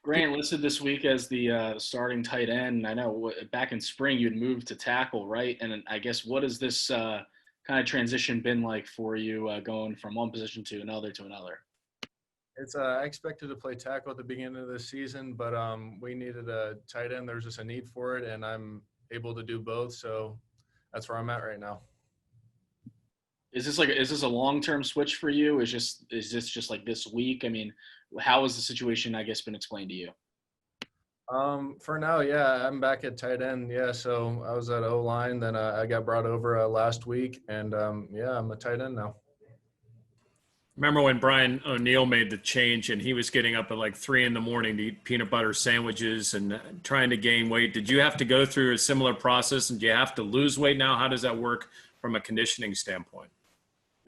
Grant listed this week as the starting tight end. I know back in spring you'd moved to tackle, right? And I guess what has this kind of transition been like for you going from one position to another to another? It's I expected to play tackle at the beginning of the season, but we needed a tight end. There's just a need for it, and I'm able to do both. So that's where I'm at right now. Is this a long-term switch for you? Is this just like this week? I mean, how has the situation, I guess, been explained to you? For now, yeah, I'm back at tight end. Yeah, so I was at O line, then I got brought over last week, and yeah, I'm a tight end now. Remember when Brian O'Neill made the change and he was getting up at like 3 in the morning to eat peanut butter sandwiches and trying to gain weight? Did you have to go through a similar process, and do you have to lose weight now? How does that work from a conditioning standpoint?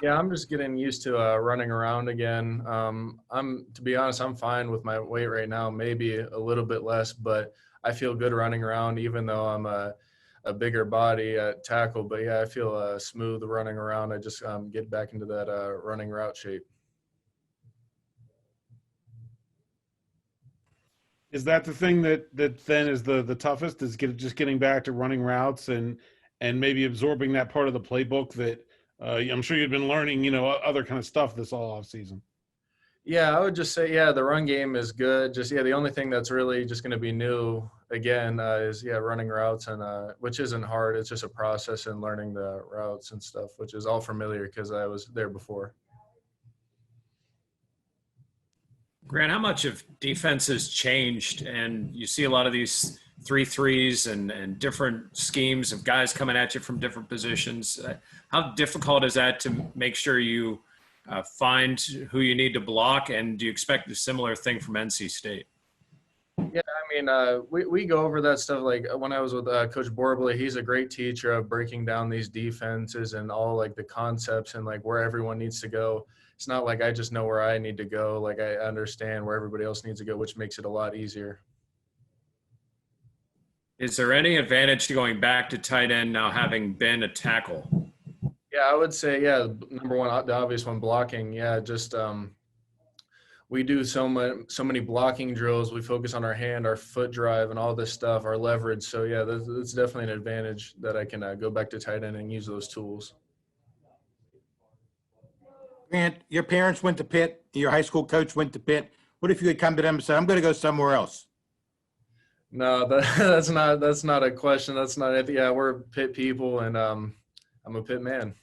Yeah, I'm just getting used to running around again. To be honest, I'm fine with my weight right now, maybe a little bit less, but I feel good running around, even though I'm a bigger body at tackle. But yeah, I feel smooth running around. I just get back into that running route shape. Is that the thing that then is the toughest? Is just getting back to running routes and maybe absorbing that part of the playbook that I'm sure you've been learning, other kind of stuff this all off season. Yeah, I would just say, yeah, the run game is good. Just, yeah, the only thing that's really just going to be new again is, yeah, running routes, and which isn't hard. It's just a process in learning the routes and stuff, which is all familiar because I was there before. Grant, how much of defense has changed? And you see a lot of these 3-3s and different schemes of guys coming at you from different positions. How difficult is that to make sure you find who you need to block? And do you expect a similar thing from NC State? Yeah, I mean, we go over that stuff. Like when I was with Coach Borbley, he's a great teacher of breaking down these defenses and all like the concepts and like where everyone needs to go. It's not like I just know where I need to go. Like I understand where everybody else needs to go, which makes it a lot easier. Is there any advantage to going back to tight end now having been a tackle? Yeah, I would say, yeah, number one, the obvious one, blocking. Yeah, just we do so many blocking drills. We focus on our hand, our foot drive, and all this stuff, our leverage. So, yeah, that's definitely an advantage that I can go back to tight end and use those tools. Grant, your parents went to Pitt. Your high school coach went to Pitt. What if you had come to them and said, I'm going to go somewhere else? No, that's not a question. That's not it. Yeah, we're Pitt people, and I'm a Pitt man.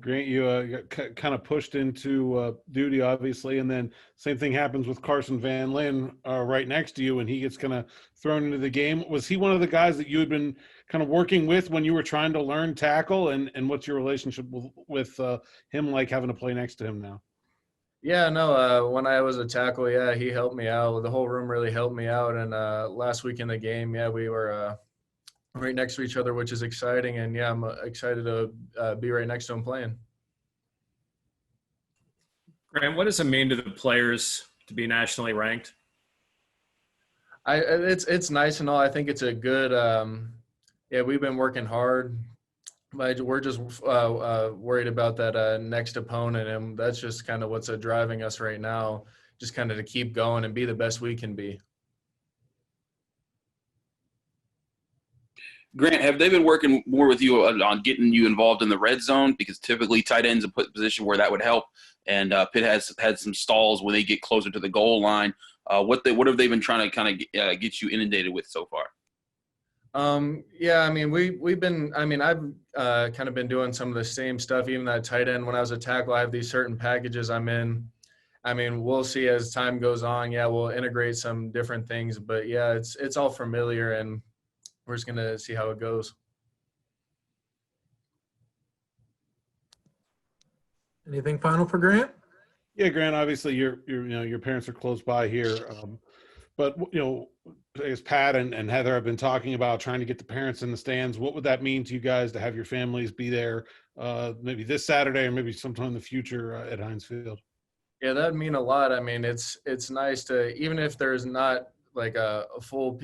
Grant, you got kind of pushed into duty, obviously, and then same thing happens with Carson Van Linden right next to you, and he gets kind of thrown into the game. Was he one of the guys that you had been kind of working with when you were trying to learn tackle, and what's your relationship with him like having to play next to him now? Yeah, no, when I was a tackle, yeah, he helped me out. The whole room really helped me out, and last week in the game, yeah, we were right next to each other, which is exciting. And yeah, I'm excited to be right next to him playing. Grant, what does it mean to the players to be nationally ranked? It's nice and all. I think it's a good, yeah, we've been working hard, but we're just worried about that next opponent. And that's just kind of what's driving us right now, just kind of to keep going and be the best we can be. Grant, have they been working more with you on getting you involved in the red zone? Because typically tight ends a position where that would help. And Pitt has had some stalls where they get closer to the goal line. What have they been trying to kind of get you inundated with so far? Yeah, I mean, we've been, I mean, I've kind of been doing some of the same stuff, even that tight end. When I was a tackle, I have these certain packages I'm in. I mean, we'll see as time goes on. Yeah, we'll integrate some different things, but yeah, it's all familiar, and we're just going to see how it goes. Anything final for Grant? Yeah, Grant, obviously your parents are close by here. But, as Pat and Heather have been talking about trying to get the parents in the stands, what would that mean to you guys to have your families be there maybe this Saturday or maybe sometime in the future at Heinz Field? Yeah, that would mean a lot. I mean, it's nice to, even if there's not like a full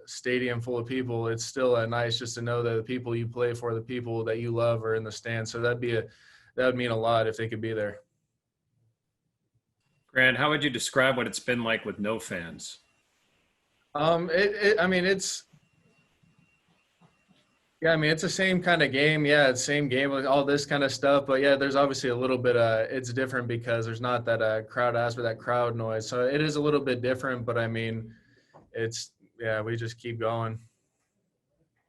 stadium full of people, it's still nice just to know that the people you play for, the people that you love are in the stands. So that would mean a lot if they could be there. Grant, how would you describe what it's been like with no fans? I mean, it's the same kind of game. Yeah, it's same game with all this kind of stuff. But yeah, there's obviously a little bit it's different because there's not that crowd aspect, that crowd noise. So it is a little bit different. But I mean, we just keep going.